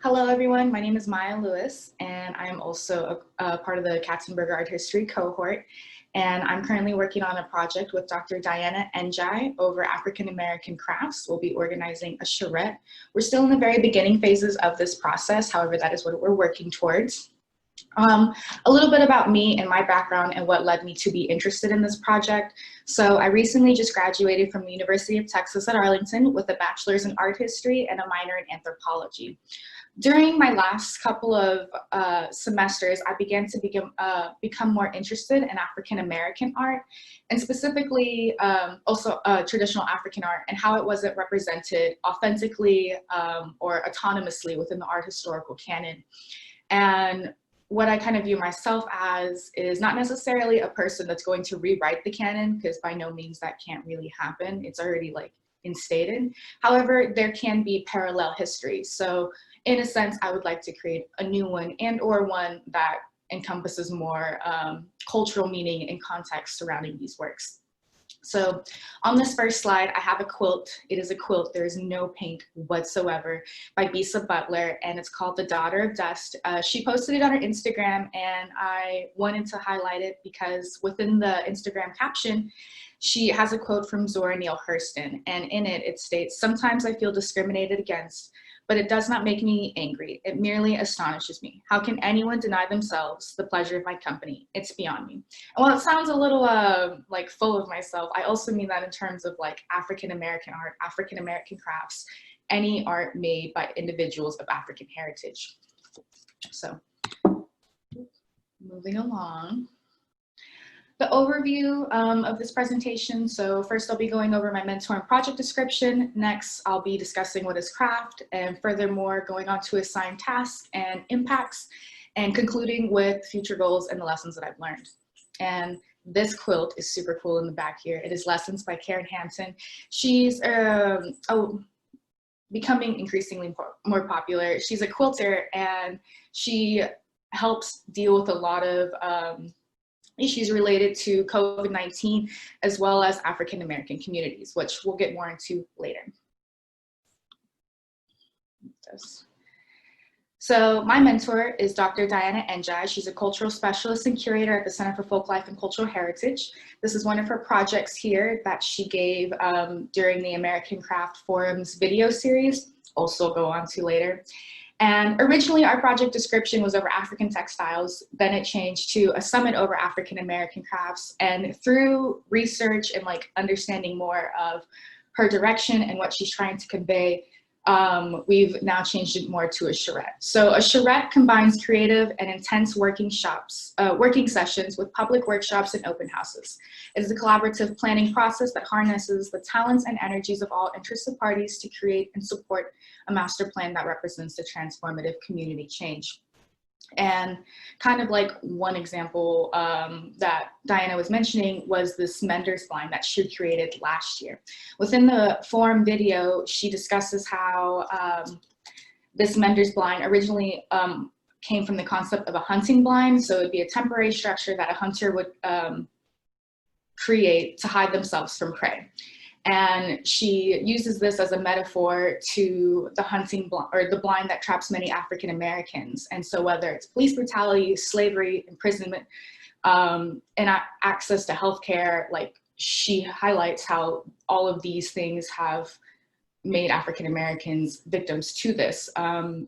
Hello, everyone. My name is Mya Lewis, and I'm also a part of the Katzenberger Art History cohort. And I'm currently working on a project with Dr. Diana Njai over African American crafts. We'll be organizing a charrette. We're still in the very beginning phases of this process. However, that is what we're working towards. A little bit about me and my background and what led me to be interested in this project. So I recently just graduated from the University of Texas at Arlington with a bachelor's in art history and a minor in anthropology. During my last couple of semesters, I began to become more interested in African American art, and specifically also traditional African art and how it wasn't represented authentically or autonomously within the art historical canon. And what I kind of view myself as is not necessarily a person that's going to rewrite the canon, because by no means that can't really happen. It's already like instated. However, there can be parallel history. So in a sense, I would like to create a new one and or one that encompasses more cultural meaning and context surrounding these works. So on this first slide, I have a quilt. It is a quilt. There is no paint whatsoever, by Bisa Butler, and it's called The Daughter of Dust. She posted it on her Instagram, and I wanted to highlight it because within the Instagram caption, she has a quote from Zora Neale Hurston, and in it, it states, "Sometimes I feel discriminated against, but it does not make me angry. It merely astonishes me. How can anyone deny themselves the pleasure of my company? It's beyond me." And while it sounds a little like full of myself, I also mean that in terms of like African American art, African American crafts, any art made by individuals of African heritage. So moving along. The overview of this presentation. So first I'll be going over my mentor and project description. Next, I'll be discussing what is craft, and furthermore, going on to assign tasks and impacts, and concluding with future goals and the lessons that I've learned. And this quilt is super cool in the back here. It is Lessons by Karen Hansen. She's becoming increasingly more popular. She's a quilter, and she helps deal with a lot of issues related to COVID-19, as well as African American communities, which we'll get more into later. So my mentor is Dr. Diana Njai. She's a cultural specialist and curator at the Center for Folklife and Cultural Heritage. This is one of her projects here that she gave during the American Craft Forum's video series, also go on to later. And originally our project description was over African textiles, then it changed to a summit over African American crafts. And through research and like understanding more of her direction and what she's trying to convey, we've now changed it more to a charrette. So a charrette combines creative and intense working sessions with public workshops and open houses. It is a collaborative planning process that harnesses the talents and energies of all interested parties to create and support a master plan that represents the transformative community change. And kind of like one example that Diana was mentioning was this Mender's blind that she created last year. Within the forum video, she discusses how this Mender's blind originally came from the concept of a hunting blind. So it'd be a temporary structure that a hunter would create to hide themselves from prey. And she uses this as a metaphor to the hunting or the blind that traps many African Americans. And so whether it's police brutality, slavery, imprisonment, and access to healthcare, like she highlights how all of these things have made African Americans victims to this. And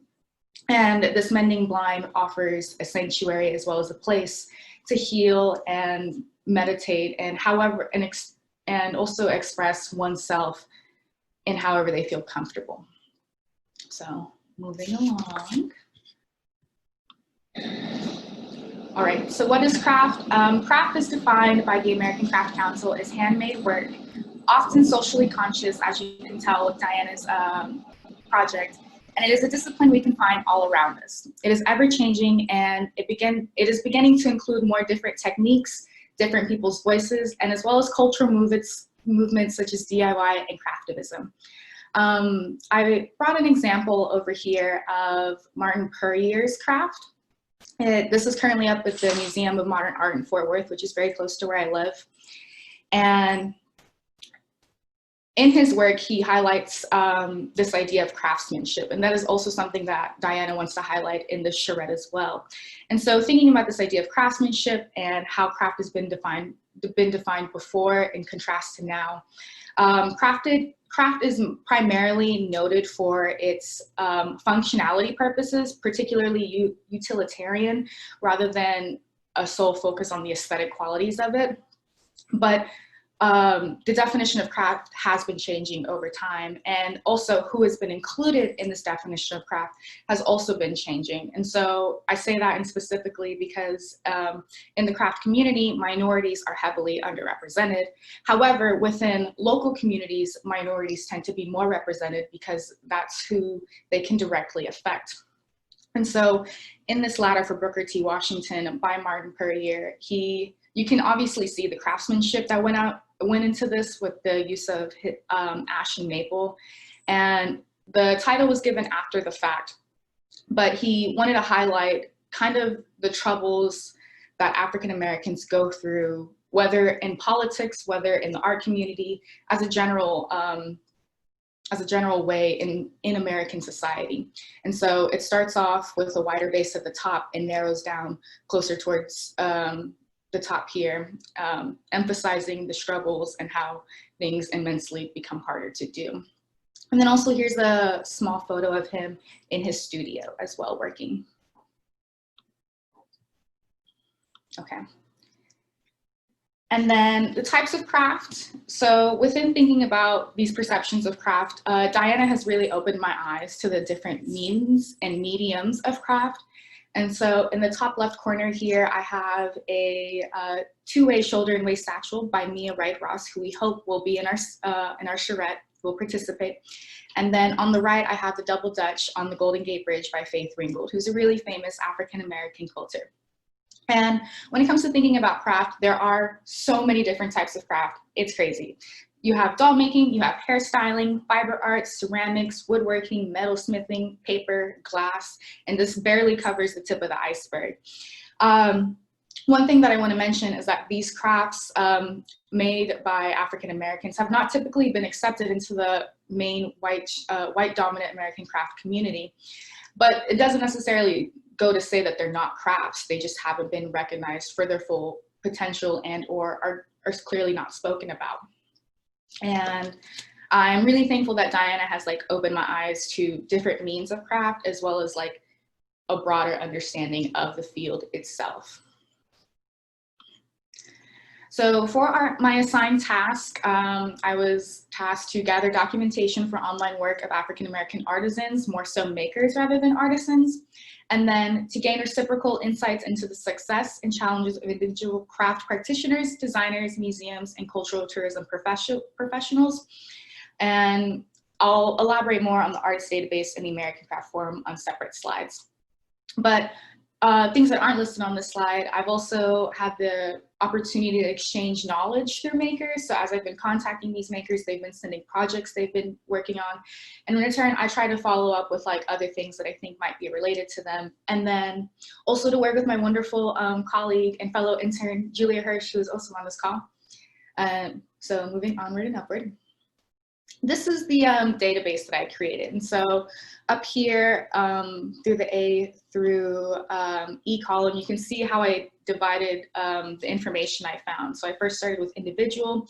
this mending blind offers a sanctuary as well as a place to heal and meditate, and and also express oneself in however they feel comfortable. So moving along. All right, so what is craft? Craft is defined by the American Craft Council as handmade work, often socially conscious, as you can tell with Diana's project, and it is a discipline we can find all around us. It is ever-changing, and it is beginning to include more different techniques, different people's voices, and as well as cultural movements such as DIY and craftivism. I brought an example over here of Martin Puryear's craft. This is currently up at the Museum of Modern Art in Fort Worth, which is very close to where I live. And in his work, he highlights this idea of craftsmanship, and that is also something that Diana wants to highlight in the charrette as well. And so thinking about this idea of craftsmanship and how craft has been defined before in contrast to now, craft is primarily noted for its functionality purposes, particularly utilitarian, rather than a sole focus on the aesthetic qualities of it. But the definition of craft has been changing over time, and also who has been included in this definition of craft has also been changing. And so I say that in specifically because in the craft community, minorities are heavily underrepresented. However, within local communities, minorities tend to be more represented because that's who they can directly affect. And so in this ladder for Booker T. Washington by Martin Puryear, you can obviously see the craftsmanship that went into this with the use of ash and maple. And the title was given after the fact, but he wanted to highlight kind of the troubles that African Americans go through, whether in politics, whether in the art community, as a general way in American society. And so it starts off with a wider base at the top and narrows down closer towards the top here, emphasizing the struggles and how things immensely become harder to do. And then also here's a small photo of him in his studio as well, working. Okay. And then the types of craft. So within thinking about these perceptions of craft, Diana has really opened my eyes to the different means and mediums of craft. And so in the top left corner here, I have a two-way shoulder and waist satchel by Mia Wright-Ross, who we hope will be in our charrette, will participate. And then on the right, I have the double Dutch on the Golden Gate Bridge by Faith Ringgold, who's a really famous African-American quilter. And when it comes to thinking about craft, there are so many different types of craft. It's crazy. You have doll making, you have hairstyling, fiber arts, ceramics, woodworking, metalsmithing, paper, glass, and this barely covers the tip of the iceberg. One thing that I want to mention is that these crafts made by African Americans have not typically been accepted into the main white dominant American craft community, but it doesn't necessarily go to say that they're not crafts. They just haven't been recognized for their full potential and or are clearly not spoken about. And I'm really thankful that Diana has opened my eyes to different means of craft, as well as a broader understanding of the field itself. So for my assigned task, I was tasked to gather documentation for online work of African American artisans, more so makers rather than artisans, and then to gain reciprocal insights into the success and challenges of individual craft practitioners, designers, museums, and cultural tourism professionals. And I'll elaborate more on the arts database and the American Craft Forum on separate slides. But things that aren't listed on this slide, I've also had the opportunity to exchange knowledge through makers. So as I've been contacting these makers, they've been sending projects they've been working on. And in return, I try to follow up with other things that I think might be related to them. And then also to work with my wonderful colleague and fellow intern, Julia Hirsch, who is also on this call. So moving onward and upward. This is the database that I created. And so up here through the A through E column, you can see how I divided the information I found. So I first started with individual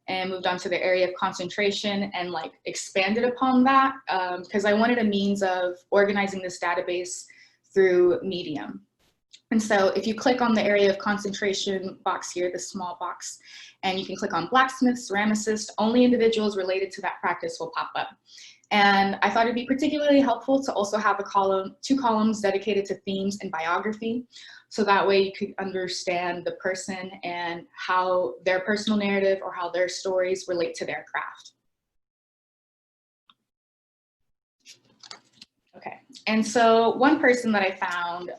and moved on to the area of concentration and expanded upon that because I wanted a means of organizing this database through medium. And so if you click on the area of concentration box here, the small box, and you can click on blacksmith, ceramicist, only individuals related to that practice will pop up. And I thought it'd be particularly helpful to also have two columns dedicated to themes and biography. So that way you could understand the person and how their personal narrative or how their stories relate to their craft. Okay, and so one person that I found,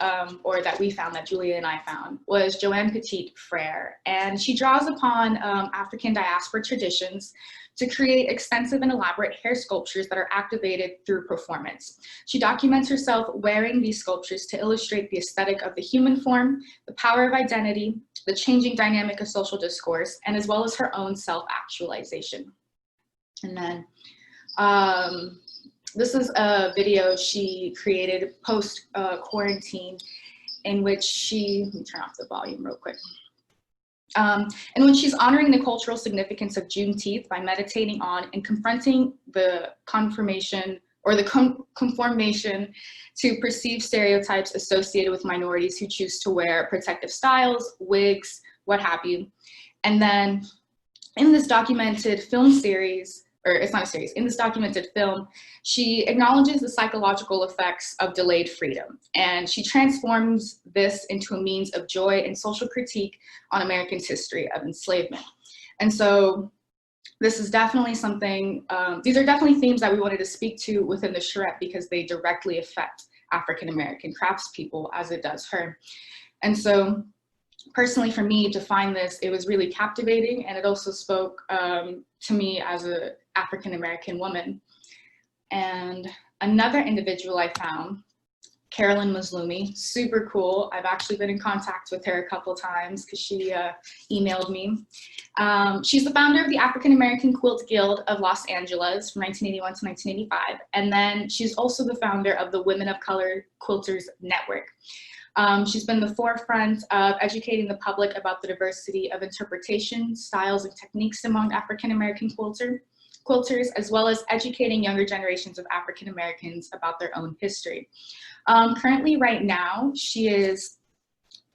or that we found, that Julia and I found, was Joanne Petit Frere, and she draws upon African diaspora traditions to create extensive and elaborate hair sculptures that are activated through performance. She documents herself wearing these sculptures to illustrate the aesthetic of the human form, the power of identity, the changing dynamic of social discourse, and as well as her own self-actualization. And then this is a video she created post quarantine in which she, let me turn off the volume real quick. And when she's honoring the cultural significance of Juneteenth by meditating on and confronting the conformation to perceived stereotypes associated with minorities who choose to wear protective styles, wigs, what have you. And then in this documented film series, or it's not a series, in this documented film, she acknowledges the psychological effects of delayed freedom, and she transforms this into a means of joy and social critique on Americans' history of enslavement. And so this is definitely something, these are definitely themes that we wanted to speak to within the charrette because they directly affect African-American craftspeople as it does her. And so personally for me to find this, it was really captivating, and it also spoke to me as an African-American woman. And another individual I found, Carolyn Mazlumi, super cool. I've actually been in contact with her a couple times because she emailed me. She's the founder of the African-American Quilt Guild of Los Angeles from 1981 to 1985. And then she's also the founder of the Women of Color Quilters Network. She's been the forefront of educating the public about the diversity of interpretation, styles, and techniques among African-American quilters, as well as educating younger generations of African-Americans about their own history. Currently, right now, she is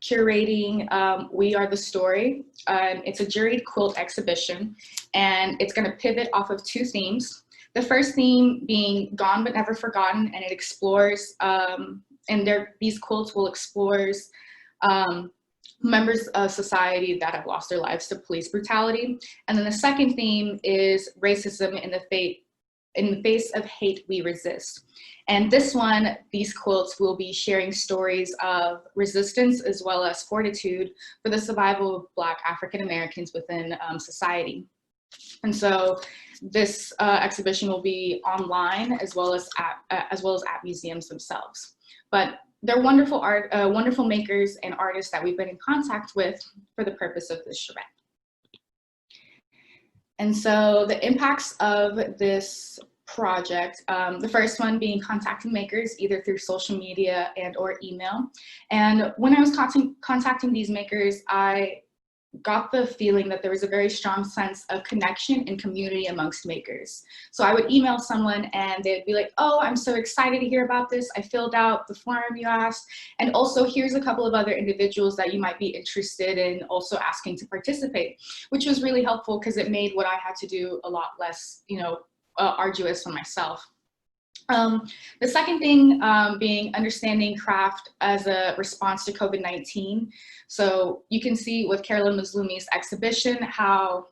curating We Are the Story. It's a juried quilt exhibition, and it's going to pivot off of two themes. The first theme being Gone But Never Forgotten, and it explores these quilts will explore members of society that have lost their lives to police brutality. And then the second theme is racism in the face of hate we resist. And this one, these quilts will be sharing stories of resistance as well as fortitude for the survival of Black African Americans within society. And so this exhibition will be online as well as at museums themselves. But they're wonderful wonderful makers and artists that we've been in contact with for the purpose of this charrette. And so the impacts of this project, the first one being contacting makers either through social media and or email. And when I was contacting these makers, I got the feeling that there was a very strong sense of connection and community amongst makers. So I would email someone and they'd be like, oh, I'm so excited to hear about this. I filled out the form you asked. And also here's a couple of other individuals that you might be interested in also asking to participate, which was really helpful because it made what I had to do a lot less, arduous for myself. The second thing being understanding craft as a response to COVID-19. So you can see with Carolyn Mazlumi's exhibition how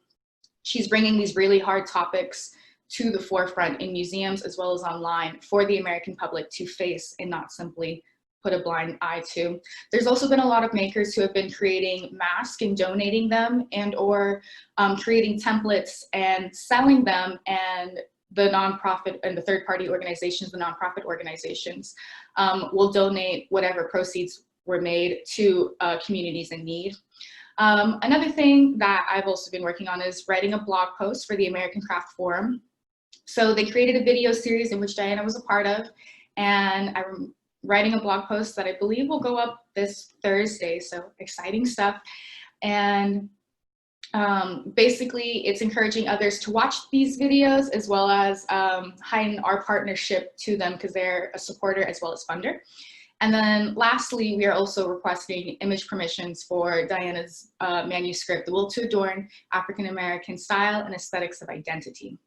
she's bringing these really hard topics to the forefront in museums as well as online for the American public to face and not simply put a blind eye to. There's also been a lot of makers who have been creating masks and donating them and or creating templates and selling them, and the nonprofit and the third-party organizations, the nonprofit organizations, will donate whatever proceeds were made to communities in need. Another thing that I've also been working on is writing a blog post for the American Craft Forum. So they created a video series in which Diana was a part of, and I'm writing a blog post that I believe will go up this Thursday, so exciting stuff. And basically it's encouraging others to watch these videos as well as heighten our partnership to them because they're a supporter as well as funder. And then lastly, we are also requesting image permissions for Diana's manuscript, The Will to Adorn, African American Style and Aesthetics of Identity.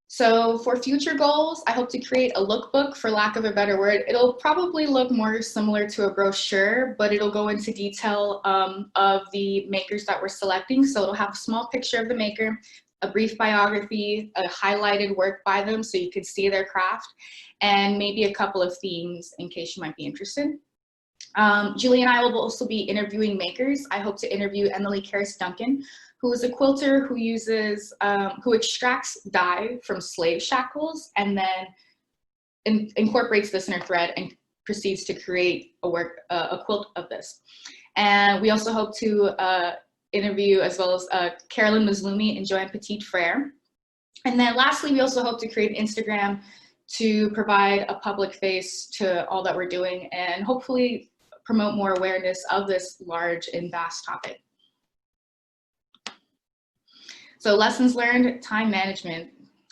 So for future goals, I hope to create a lookbook, for lack of a better word. It'll probably look more similar to a brochure, but it'll go into detail of the makers that we're selecting. So it'll have a small picture of the maker, a brief biography, a highlighted work by them so you can see their craft, and maybe a couple of themes in case you might be interested. Julie and I will also be interviewing makers. I hope to interview Emily Karras Duncan, who is a quilter who uses, who extracts dye from slave shackles and then incorporates this in her thread and proceeds to create a quilt of this. And we also hope to interview, as well as Carolyn Mazlumi and Joanne Petit-Frere. And then lastly, we also hope to create an Instagram to provide a public face to all that we're doing and hopefully promote more awareness of this large and vast topic. So lessons learned, time management.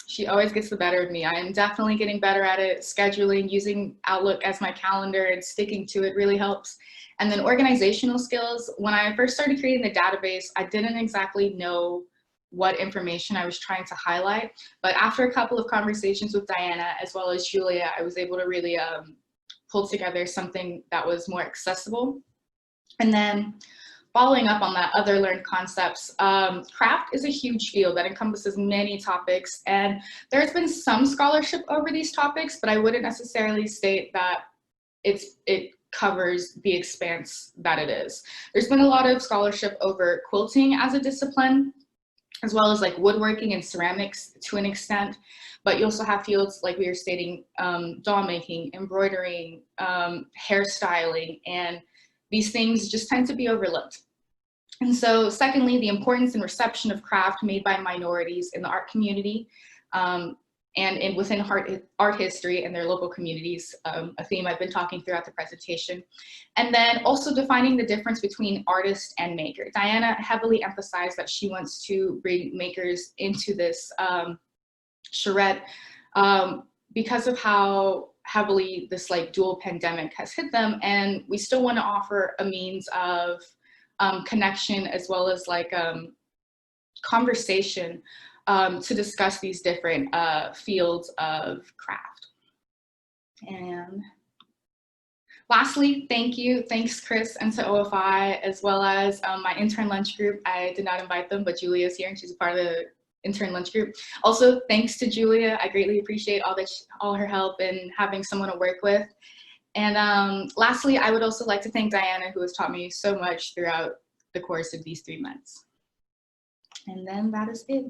She always gets the better of me. I am definitely getting better at it. Scheduling, using Outlook as my calendar and sticking to it really helps. And then organizational skills. When I first started creating the database, I didn't exactly know what information I was trying to highlight. But after a couple of conversations with Diana, as well as Julia, I was able to really pull together something that was more accessible. And then following up on that, other learned concepts, craft is a huge field that encompasses many topics, and there's been some scholarship over these topics, but I wouldn't necessarily state that it covers the expanse that it is. There's been a lot of scholarship over quilting as a discipline, as well as like woodworking and ceramics to an extent, but you also have fields like we were stating, doll making, embroidering, hairstyling, and these things just tend to be overlooked. And so secondly, the importance and reception of craft made by minorities in the art community and within art history and their local communities, a theme I've been talking throughout the presentation. And then also defining the difference between artist and maker. Diana heavily emphasized that she wants to bring makers into this charrette because of how heavily this like dual pandemic has hit them, and we still want to offer a means of connection as well as like conversation to discuss these different fields of craft. And lastly, thanks Chris and to OFI, as well as my intern lunch group. I did not invite them, but Julia's here and she's a part of the intern lunch group. Also, thanks to Julia. I greatly appreciate all her help and having someone to work with. And lastly, I would also like to thank Diana, who has taught me so much throughout the course of these 3 months. And then that is it.